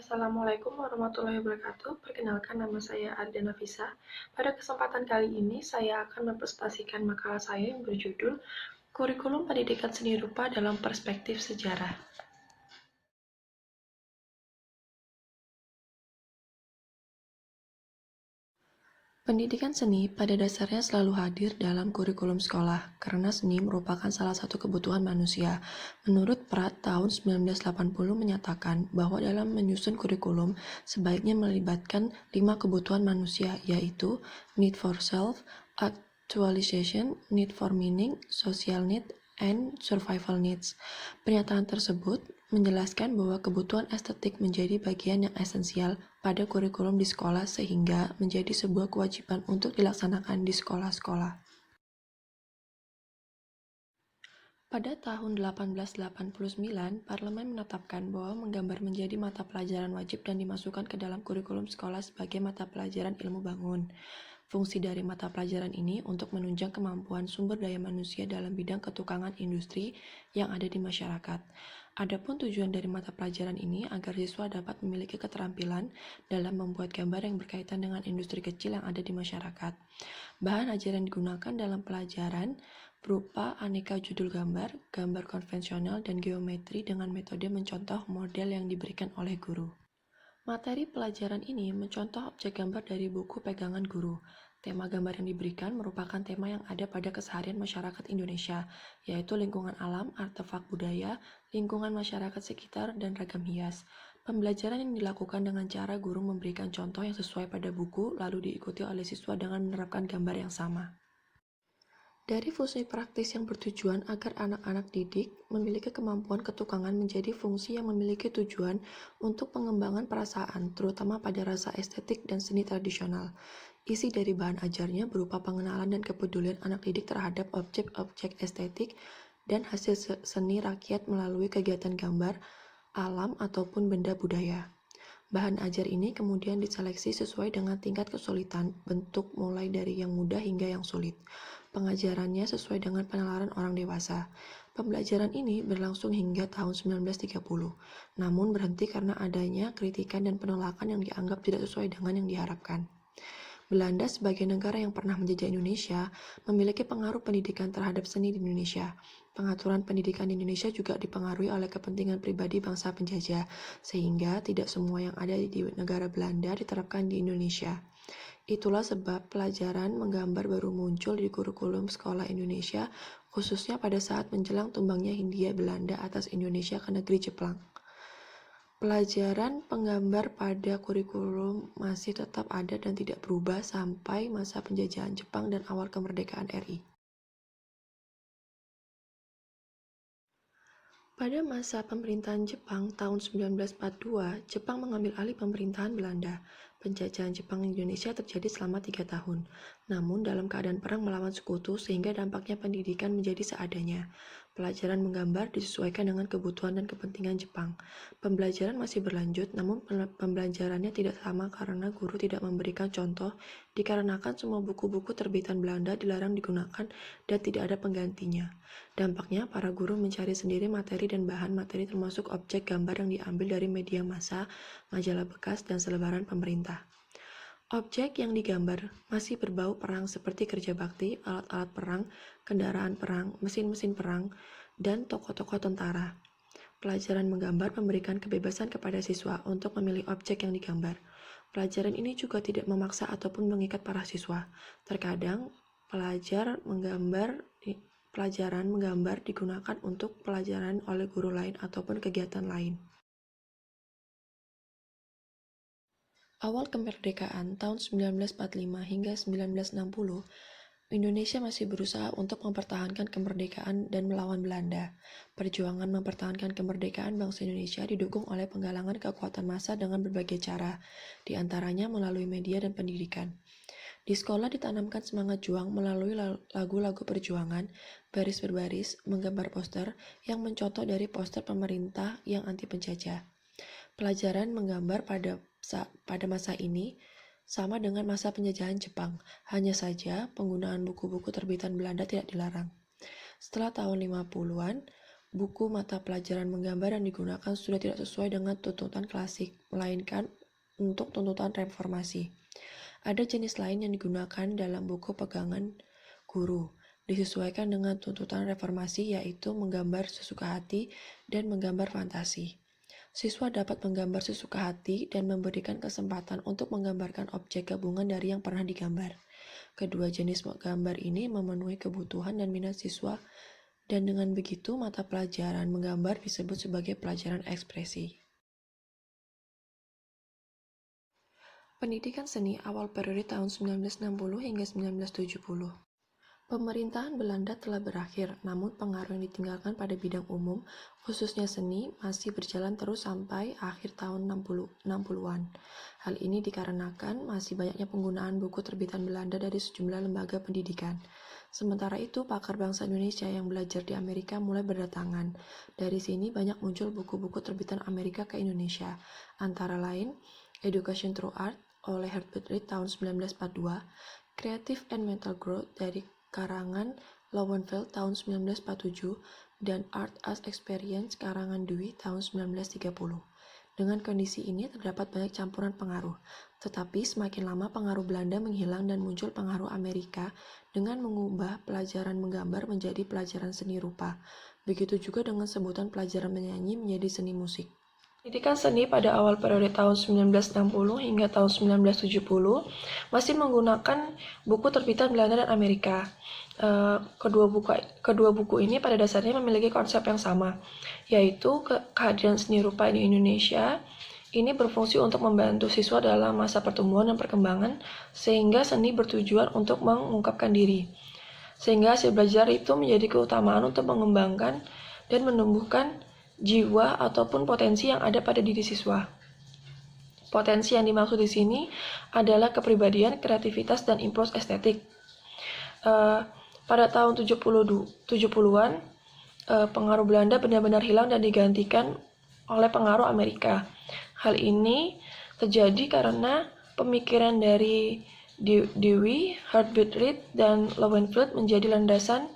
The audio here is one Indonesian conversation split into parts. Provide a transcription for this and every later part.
Assalamualaikum warahmatullahi wabarakatuh. Perkenalkan, nama saya Ardana Fisa. Pada kesempatan kali ini, saya akan mempresentasikan makalah saya yang berjudul Kurikulum Pendidikan Seni Rupa dalam Perspektif Sejarah. Pendidikan seni pada dasarnya selalu hadir dalam kurikulum sekolah, karena seni merupakan salah satu kebutuhan manusia. Menurut Pratt tahun 1980 menyatakan bahwa dalam menyusun kurikulum sebaiknya melibatkan 5 kebutuhan manusia, yaitu need for self, actualization, need for meaning, social need, and survival needs. Pernyataan tersebut menjelaskan bahwa kebutuhan estetik menjadi bagian yang esensial pada kurikulum di sekolah sehingga menjadi sebuah kewajiban untuk dilaksanakan di sekolah-sekolah. Pada tahun 1889, Parlemen menetapkan bahwa menggambar menjadi mata pelajaran wajib dan dimasukkan ke dalam kurikulum sekolah sebagai mata pelajaran ilmu bangun. Fungsi dari mata pelajaran ini untuk menunjang kemampuan sumber daya manusia dalam bidang ketukangan industri yang ada di masyarakat. Adapun tujuan dari mata pelajaran ini agar siswa dapat memiliki keterampilan dalam membuat gambar yang berkaitan dengan industri kecil yang ada di masyarakat. Bahan ajaran digunakan dalam pelajaran berupa aneka judul gambar, gambar konvensional, dan geometri dengan metode mencontoh model yang diberikan oleh guru. Materi pelajaran ini mencontoh objek gambar dari buku pegangan guru. Tema gambar yang diberikan merupakan tema yang ada pada keseharian masyarakat Indonesia, yaitu lingkungan alam, artefak budaya, lingkungan masyarakat sekitar, dan ragam hias. Pembelajaran yang dilakukan dengan cara guru memberikan contoh yang sesuai pada buku, lalu diikuti oleh siswa dengan menerapkan gambar yang sama. Dari fungsi praktis yang bertujuan agar anak-anak didik memiliki kemampuan ketukangan menjadi fungsi yang memiliki tujuan untuk pengembangan perasaan, terutama pada rasa estetik dan seni tradisional. Isi dari bahan ajarnya berupa pengenalan dan kepedulian anak didik terhadap objek-objek estetik dan hasil seni rakyat melalui kegiatan gambar, alam, ataupun benda budaya. Bahan ajar ini kemudian diseleksi sesuai dengan tingkat kesulitan, bentuk mulai dari yang mudah hingga yang sulit. Pengajarannya sesuai dengan penalaran orang dewasa. Pembelajaran ini berlangsung hingga tahun 1930, namun berhenti karena adanya kritikan dan penolakan yang dianggap tidak sesuai dengan yang diharapkan. Belanda sebagai negara yang pernah menjajah Indonesia memiliki pengaruh pendidikan terhadap seni di Indonesia. Pengaturan pendidikan di Indonesia juga dipengaruhi oleh kepentingan pribadi bangsa penjajah, sehingga tidak semua yang ada di negara Belanda diterapkan di Indonesia. Itulah sebab pelajaran menggambar baru muncul di kurikulum sekolah Indonesia, khususnya pada saat menjelang tumbangnya Hindia Belanda atas Indonesia ke negeri Jepang. Pelajaran penggambar pada kurikulum masih tetap ada dan tidak berubah sampai masa penjajahan Jepang dan awal kemerdekaan RI. Pada masa pemerintahan Jepang tahun 1942, Jepang mengambil alih pemerintahan Belanda. Penjajahan Jepang di Indonesia terjadi selama 3 tahun, namun dalam keadaan perang melawan sekutu sehingga dampaknya pendidikan menjadi seadanya. Pelajaran menggambar disesuaikan dengan kebutuhan dan kepentingan Jepang. Pembelajaran masih berlanjut, namun pembelajarannya tidak sama karena guru tidak memberikan contoh, dikarenakan semua buku-buku terbitan Belanda dilarang digunakan dan tidak ada penggantinya. Dampaknya, para guru mencari sendiri materi dan bahan materi termasuk objek gambar yang diambil dari media massa, majalah bekas, dan selebaran pemerintah. Objek yang digambar masih berbau perang seperti kerja bakti, alat-alat perang, kendaraan perang, mesin-mesin perang, dan tokoh-tokoh tentara. Pelajaran menggambar memberikan kebebasan kepada siswa untuk memilih objek yang digambar. Pelajaran ini juga tidak memaksa ataupun mengikat para siswa. Terkadang, pelajaran menggambar digunakan untuk pelajaran oleh guru lain ataupun kegiatan lain. Awal kemerdekaan tahun 1945 hingga 1960, Indonesia masih berusaha untuk mempertahankan kemerdekaan dan melawan Belanda. Perjuangan mempertahankan kemerdekaan bangsa Indonesia didukung oleh penggalangan kekuatan massa dengan berbagai cara, di antaranya melalui media dan pendidikan. Di sekolah ditanamkan semangat juang melalui lagu-lagu perjuangan, baris berbaris, menggambar poster yang mencontoh dari poster pemerintah yang anti penjajah. Pelajaran menggambar pada masa ini sama dengan masa penjajahan Jepang, hanya saja penggunaan buku-buku terbitan Belanda tidak dilarang. Setelah tahun 50-an, Buku mata pelajaran menggambar yang digunakan sudah tidak sesuai dengan tuntutan klasik, melainkan untuk tuntutan reformasi. Ada jenis lain yang digunakan dalam buku pegangan guru, disesuaikan dengan tuntutan reformasi, yaitu menggambar sesuka hati dan menggambar fantasi. Siswa dapat menggambar sesuka hati dan memberikan kesempatan untuk menggambarkan objek gabungan dari yang pernah digambar. Kedua jenis gambar ini memenuhi kebutuhan dan minat siswa, dan dengan begitu mata pelajaran menggambar disebut sebagai pelajaran ekspresi. Pendidikan seni awal periode tahun 1960 hingga 1970. Pemerintahan Belanda telah berakhir, namun pengaruh yang ditinggalkan pada bidang umum, khususnya seni, masih berjalan terus sampai akhir tahun 60-an. Hal ini dikarenakan masih banyaknya penggunaan buku terbitan Belanda dari sejumlah lembaga pendidikan. Sementara itu, pakar bangsa Indonesia yang belajar di Amerika mulai berdatangan. Dari sini banyak muncul buku-buku terbitan Amerika ke Indonesia, antara lain Education Through Art oleh Herbert Reed tahun 1942, Creative and Mental Growth dari karangan Lowenfeld tahun 1947, dan Art as Experience karangan Dewey tahun 1930. Dengan kondisi ini terdapat banyak campuran pengaruh, tetapi semakin lama pengaruh Belanda menghilang dan muncul pengaruh Amerika dengan mengubah pelajaran menggambar menjadi pelajaran seni rupa. Begitu juga dengan sebutan pelajaran menyanyi menjadi seni musik. Pendidikan seni pada awal periode tahun 1960 hingga tahun 1970 masih menggunakan buku terbitan Belanda dan Amerika. Kedua buku ini pada dasarnya memiliki konsep yang sama, yaitu kehadiran seni rupa di Indonesia ini berfungsi untuk membantu siswa dalam masa pertumbuhan dan perkembangan, sehingga seni bertujuan untuk mengungkapkan diri. Sehingga hasil belajar itu menjadi keutamaan untuk mengembangkan dan menumbuhkan jiwa ataupun potensi yang ada pada diri siswa. Potensi yang dimaksud di sini adalah kepribadian, kreativitas, dan impuls estetik. Pada tahun 70-an, pengaruh Belanda benar-benar hilang dan digantikan oleh pengaruh Amerika. Hal ini terjadi karena pemikiran dari Dewey, Herbert Reed, dan Lowenfeld menjadi landasan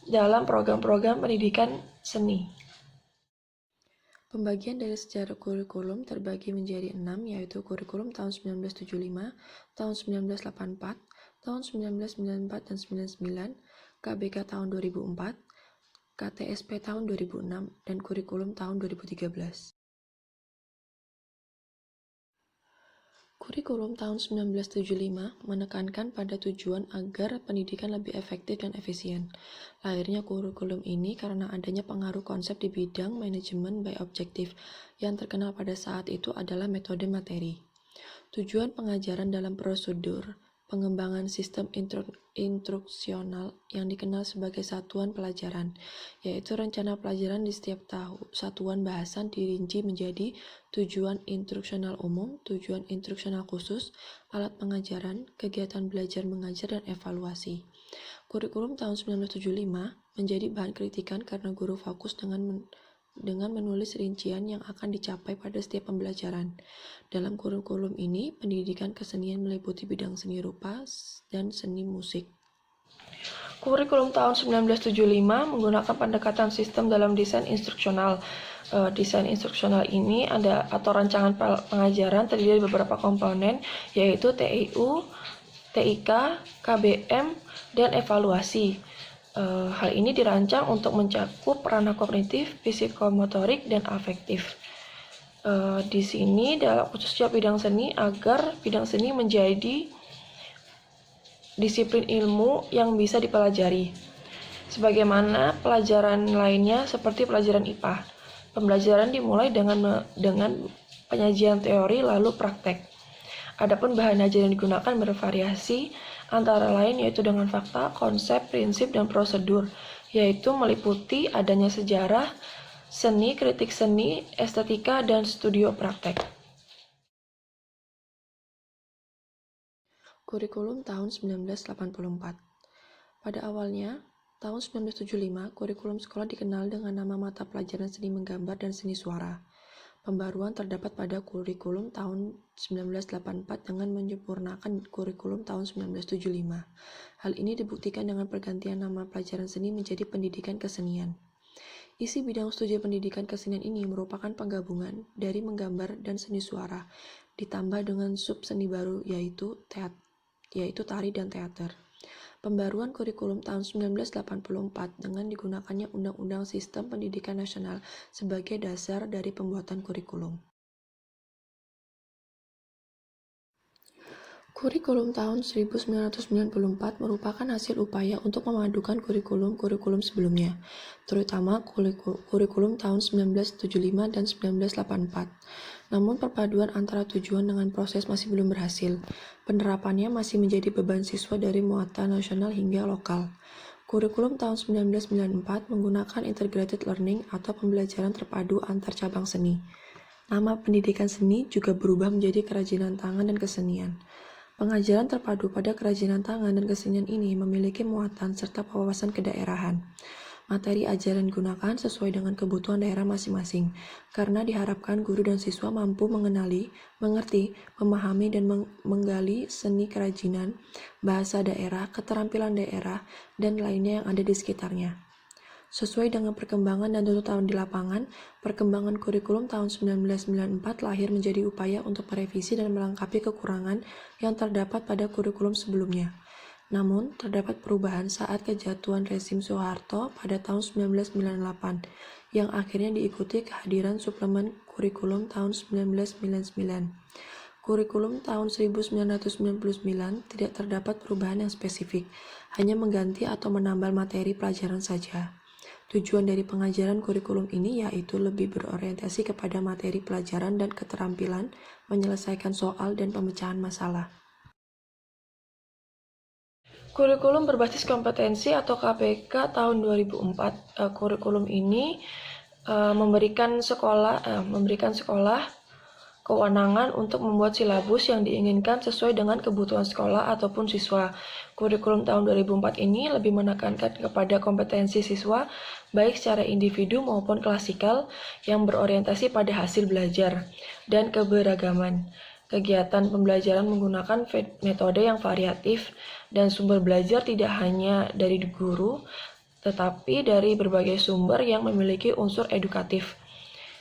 dalam program-program pendidikan seni. Pembagian dari sejarah kurikulum terbagi menjadi 6, yaitu kurikulum tahun 1975, tahun 1984, tahun 1994 dan 99, KBK tahun 2004, KTSP tahun 2006, dan kurikulum tahun 2013. Kurikulum tahun 1975 menekankan pada tujuan agar pendidikan lebih efektif dan efisien. Lahirnya kurikulum ini karena adanya pengaruh konsep di bidang manajemen by objektif yang terkenal pada saat itu adalah metode materi. Tujuan pengajaran dalam prosedur pengembangan sistem instruksional yang dikenal sebagai satuan pelajaran, yaitu rencana pelajaran di setiap satuan bahasan dirinci menjadi tujuan instruksional umum, tujuan instruksional khusus, alat pengajaran, kegiatan belajar mengajar, dan evaluasi. Kurikulum tahun 1975 menjadi bahan kritikan karena guru fokus dengan menulis rincian yang akan dicapai pada setiap pembelajaran. Dalam kurikulum ini, pendidikan kesenian meliputi bidang seni rupa dan seni musik. Kurikulum tahun 1975 menggunakan pendekatan sistem dalam desain instruksional. Desain instruksional ini atau rancangan pengajaran terdiri dari beberapa komponen, yaitu TIU, TIK, KBM, dan evaluasi. Hal ini dirancang untuk mencakup ranah kognitif, psikomotorik, dan afektif. Di sini dalam khususnya bidang seni, agar bidang seni menjadi disiplin ilmu yang bisa dipelajari. Sebagaimana pelajaran lainnya seperti pelajaran IPA, pembelajaran dimulai dengan penyajian teori lalu praktek. Adapun bahan ajar yang digunakan bervariasi, antara lain yaitu dengan fakta, konsep, prinsip, dan prosedur, yaitu meliputi adanya sejarah, seni, kritik seni, estetika, dan studio praktek. Kurikulum tahun 1984. Pada awalnya, tahun 1975, kurikulum sekolah dikenal dengan nama mata pelajaran seni menggambar dan seni suara. Pembaruan terdapat pada kurikulum tahun 1984 dengan menyempurnakan kurikulum tahun 1975. Hal ini dibuktikan dengan pergantian nama pelajaran seni menjadi pendidikan kesenian. Isi bidang studi pendidikan kesenian ini merupakan penggabungan dari menggambar dan seni suara, ditambah dengan sub seni baru yaitu tari dan teater. Pembaruan kurikulum tahun 1984 dengan digunakannya Undang-Undang Sistem Pendidikan Nasional sebagai dasar dari pembuatan kurikulum. Kurikulum tahun 1994 merupakan hasil upaya untuk memadukan kurikulum-kurikulum sebelumnya, terutama kurikulum tahun 1975 dan 1984. Namun perpaduan antara tujuan dengan proses masih belum berhasil. Penerapannya masih menjadi beban siswa dari muatan nasional hingga lokal. Kurikulum tahun 1994 menggunakan integrated learning atau pembelajaran terpadu antar cabang seni. Nama pendidikan seni juga berubah menjadi kerajinan tangan dan kesenian. Pengajaran terpadu pada kerajinan tangan dan kesenian ini memiliki muatan serta wawasan kedaerahan. Materi ajaran digunakan sesuai dengan kebutuhan daerah masing-masing, karena diharapkan guru dan siswa mampu mengenali, mengerti, memahami, dan menggali seni kerajinan, bahasa daerah, keterampilan daerah, dan lainnya yang ada di sekitarnya. Sesuai dengan perkembangan dan tuntutan di lapangan, perkembangan kurikulum tahun 1994 lahir menjadi upaya untuk merevisi dan melengkapi kekurangan yang terdapat pada kurikulum sebelumnya. Namun, terdapat perubahan saat kejatuhan rezim Soeharto pada tahun 1998, yang akhirnya diikuti kehadiran suplemen kurikulum tahun 1999. Kurikulum tahun 1999 tidak terdapat perubahan yang spesifik, hanya mengganti atau menambah materi pelajaran saja. Tujuan dari pengajaran kurikulum ini yaitu lebih berorientasi kepada materi pelajaran dan keterampilan menyelesaikan soal dan pemecahan masalah. Kurikulum berbasis kompetensi atau KBK tahun 2004. Kurikulum ini memberikan sekolah kewenangan untuk membuat silabus yang diinginkan sesuai dengan kebutuhan sekolah ataupun siswa. Kurikulum tahun 2004 ini lebih menekankan kepada kompetensi siswa, baik secara individu maupun klasikal, yang berorientasi pada hasil belajar dan keberagaman. Kegiatan pembelajaran menggunakan metode yang variatif, dan sumber belajar tidak hanya dari guru, tetapi dari berbagai sumber yang memiliki unsur edukatif.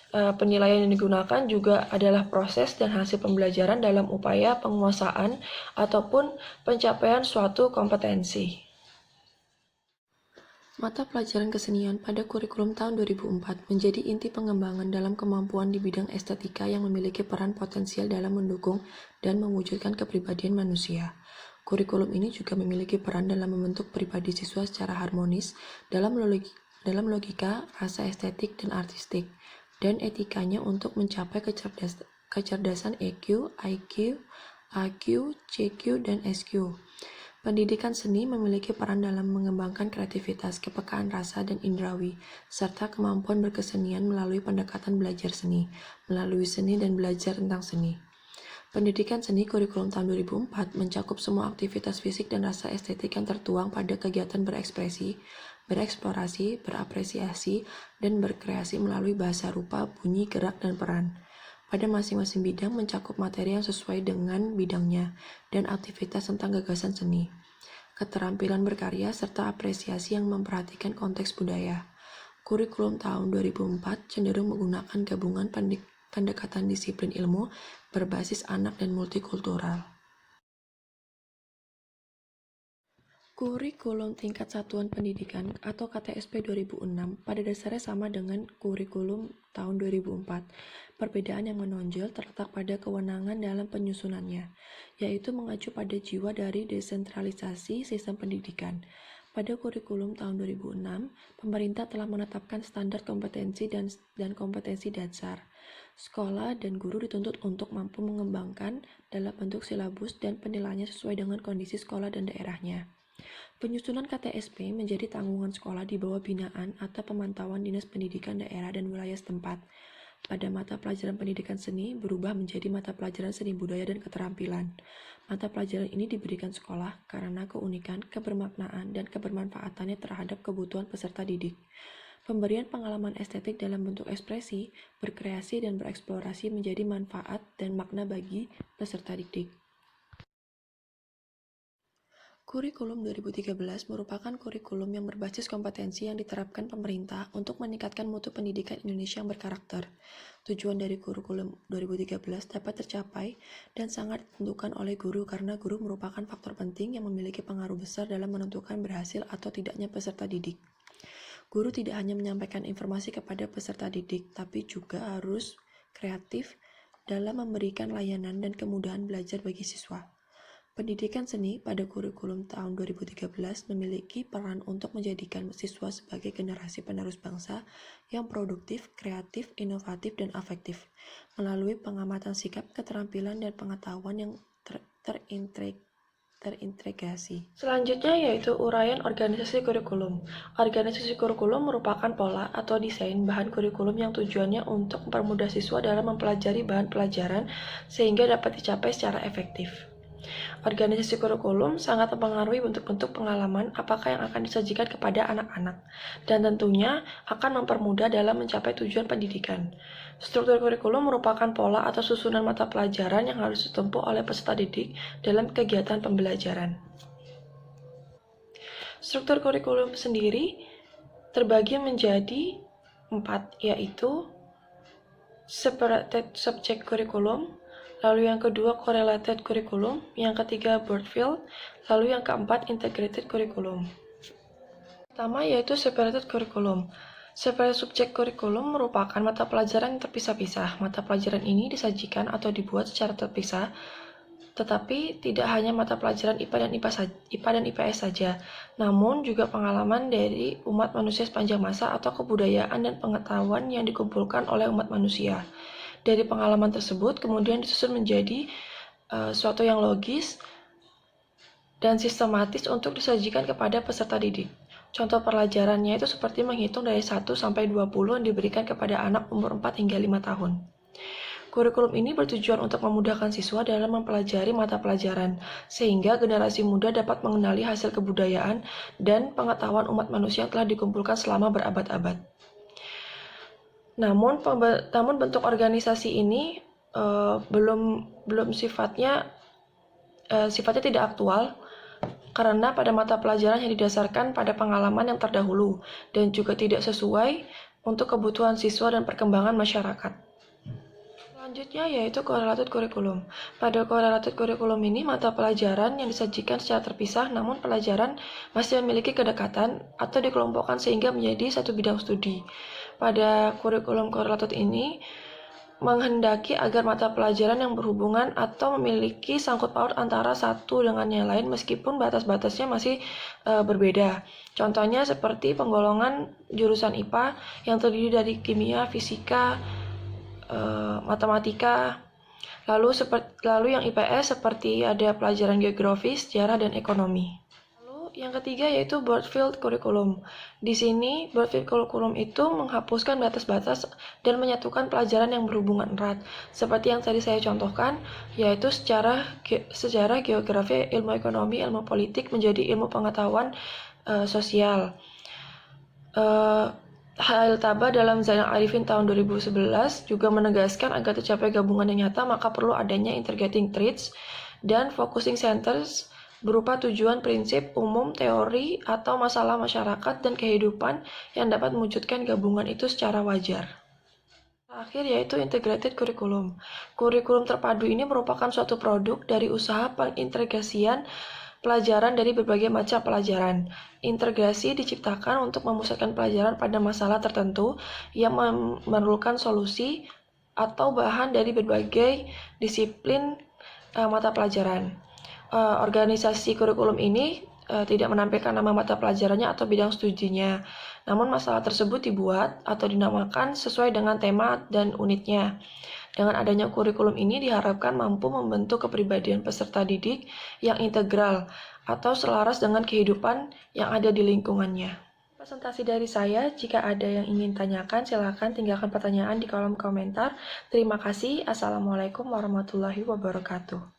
Penilaian yang digunakan juga adalah proses dan hasil pembelajaran dalam upaya penguasaan ataupun pencapaian suatu kompetensi. Mata pelajaran kesenian pada kurikulum tahun 2004 menjadi inti pengembangan dalam kemampuan di bidang estetika yang memiliki peran potensial dalam mendukung dan mewujudkan kepribadian manusia. Kurikulum ini juga memiliki peran dalam membentuk pribadi siswa secara harmonis dalam logika, rasa estetik, dan artistik, dan etikanya untuk mencapai kecerdasan EQ, IQ, AQ, CQ, dan SQ. Pendidikan seni memiliki peran dalam mengembangkan kreativitas, kepekaan rasa, dan indrawi, serta kemampuan berkesenian melalui pendekatan belajar seni, melalui seni dan belajar tentang seni. Pendidikan seni kurikulum tahun 2004 mencakup semua aktivitas fisik dan rasa estetik yang tertuang pada kegiatan berekspresi, bereksplorasi, berapresiasi, dan berkreasi melalui bahasa rupa, bunyi, gerak, dan peran. Pada masing-masing bidang mencakup materi yang sesuai dengan bidangnya dan aktivitas tentang gagasan seni, keterampilan berkarya, serta apresiasi yang memperhatikan konteks budaya. Kurikulum tahun 2004 cenderung menggunakan gabungan pendekatan disiplin ilmu berbasis anak dan multikultural. Kurikulum Tingkat Satuan Pendidikan atau KTSP 2006 pada dasarnya sama dengan kurikulum tahun 2004. Perbedaan yang menonjol terletak pada kewenangan dalam penyusunannya, yaitu mengacu pada jiwa dari desentralisasi sistem pendidikan. Pada kurikulum tahun 2006, pemerintah telah menetapkan standar kompetensi dan kompetensi dasar. Sekolah dan guru dituntut untuk mampu mengembangkan dalam bentuk silabus dan penilaiannya sesuai dengan kondisi sekolah dan daerahnya. Penyusunan KTSP menjadi tanggungan sekolah di bawah binaan atau pemantauan Dinas Pendidikan Daerah dan Wilayah setempat. Pada mata pelajaran pendidikan seni berubah menjadi mata pelajaran seni budaya dan keterampilan. Mata pelajaran ini diberikan sekolah karena keunikan, kebermaknaan, dan kebermanfaatannya terhadap kebutuhan peserta didik. Pemberian pengalaman estetik dalam bentuk ekspresi, berkreasi, dan bereksplorasi menjadi manfaat dan makna bagi peserta didik. Kurikulum 2013 merupakan kurikulum yang berbasis kompetensi yang diterapkan pemerintah untuk meningkatkan mutu pendidikan Indonesia yang berkarakter. Tujuan dari kurikulum 2013 dapat tercapai dan sangat ditentukan oleh guru karena guru merupakan faktor penting yang memiliki pengaruh besar dalam menentukan berhasil atau tidaknya peserta didik. Guru tidak hanya menyampaikan informasi kepada peserta didik, tapi juga harus kreatif dalam memberikan layanan dan kemudahan belajar bagi siswa. Pendidikan seni pada kurikulum tahun 2013 memiliki peran untuk menjadikan siswa sebagai generasi penerus bangsa yang produktif, kreatif, inovatif, dan afektif, melalui pengamatan sikap, keterampilan, dan pengetahuan yang terintegrasi. Selanjutnya yaitu uraian organisasi kurikulum. Organisasi kurikulum merupakan pola atau desain bahan kurikulum yang tujuannya untuk mempermudah siswa dalam mempelajari bahan pelajaran sehingga dapat dicapai secara efektif. Organisasi kurikulum sangat mempengaruhi bentuk-bentuk pengalaman apakah yang akan disajikan kepada anak-anak, dan tentunya akan mempermudah dalam mencapai tujuan pendidikan. Struktur kurikulum merupakan pola atau susunan mata pelajaran yang harus ditempuh oleh peserta didik dalam kegiatan pembelajaran. Struktur kurikulum sendiri terbagi menjadi 4, yaitu separated subject curriculum, lalu yang kedua correlated curriculum, yang ketiga Broadfield, lalu yang keempat integrated curriculum. Pertama yaitu separated curriculum. Separated subject curriculum merupakan mata pelajaran yang terpisah-pisah. Mata pelajaran ini disajikan atau dibuat secara terpisah, tetapi tidak hanya mata pelajaran IPA dan IPS saja, namun juga pengalaman dari umat manusia sepanjang masa atau kebudayaan dan pengetahuan yang dikumpulkan oleh umat manusia. Dari pengalaman tersebut kemudian disusun menjadi suatu yang logis dan sistematis untuk disajikan kepada peserta didik. Contoh pelajarannya itu seperti menghitung dari 1 sampai 20 yang diberikan kepada anak umur 4 hingga 5 tahun. Kurikulum ini bertujuan untuk memudahkan siswa dalam mempelajari mata pelajaran, sehingga generasi muda dapat mengenali hasil kebudayaan dan pengetahuan umat manusia yang telah dikumpulkan selama berabad-abad. Namun bentuk organisasi ini belum sifatnya tidak aktual karena pada mata pelajaran yang didasarkan pada pengalaman yang terdahulu dan juga tidak sesuai untuk kebutuhan siswa dan perkembangan masyarakat. Selanjutnya yaitu correlated curriculum. Pada correlated curriculum ini mata pelajaran yang disajikan secara terpisah namun pelajaran masih memiliki kedekatan atau dikelompokkan sehingga menjadi satu bidang studi. Pada kurikulum correlated ini menghendaki agar mata pelajaran yang berhubungan atau memiliki sangkut paut antara satu dengan yang lain meskipun batas-batasnya masih berbeda. Contohnya seperti penggolongan jurusan IPA yang terdiri dari kimia, fisika, matematika, lalu yang IPS seperti ada pelajaran geografi, sejarah, dan ekonomi. Yang ketiga yaitu Broadfield Curriculum. Di sini, Broadfield Curriculum itu menghapuskan batas-batas dan menyatukan pelajaran yang berhubungan erat. Seperti yang tadi saya contohkan, yaitu sejarah, geografi, ilmu ekonomi, ilmu politik menjadi ilmu pengetahuan sosial. Halil Taba dalam Zainal Arifin tahun 2011 juga menegaskan agar tercapai gabungan yang nyata maka perlu adanya integrating traits dan focusing centers berupa tujuan, prinsip, umum, teori, atau masalah masyarakat dan kehidupan yang dapat mewujudkan gabungan itu secara wajar. Terakhir yaitu integrated curriculum. Kurikulum terpadu ini merupakan suatu produk dari usaha pengintegrasian pelajaran dari berbagai macam pelajaran. Integrasi diciptakan untuk memusatkan pelajaran pada masalah tertentu yang memerlukan solusi atau bahan dari berbagai disiplin mata pelajaran. Organisasi kurikulum ini tidak menampilkan nama mata pelajarannya atau bidang studinya, namun masalah tersebut dibuat atau dinamakan sesuai dengan tema dan unitnya. Dengan adanya kurikulum ini diharapkan mampu membentuk kepribadian peserta didik yang integral atau selaras dengan kehidupan yang ada di lingkungannya. Presentasi dari saya, jika ada yang ingin tanyakan silakan tinggalkan pertanyaan di kolom komentar. Terima kasih. Assalamualaikum warahmatullahi wabarakatuh.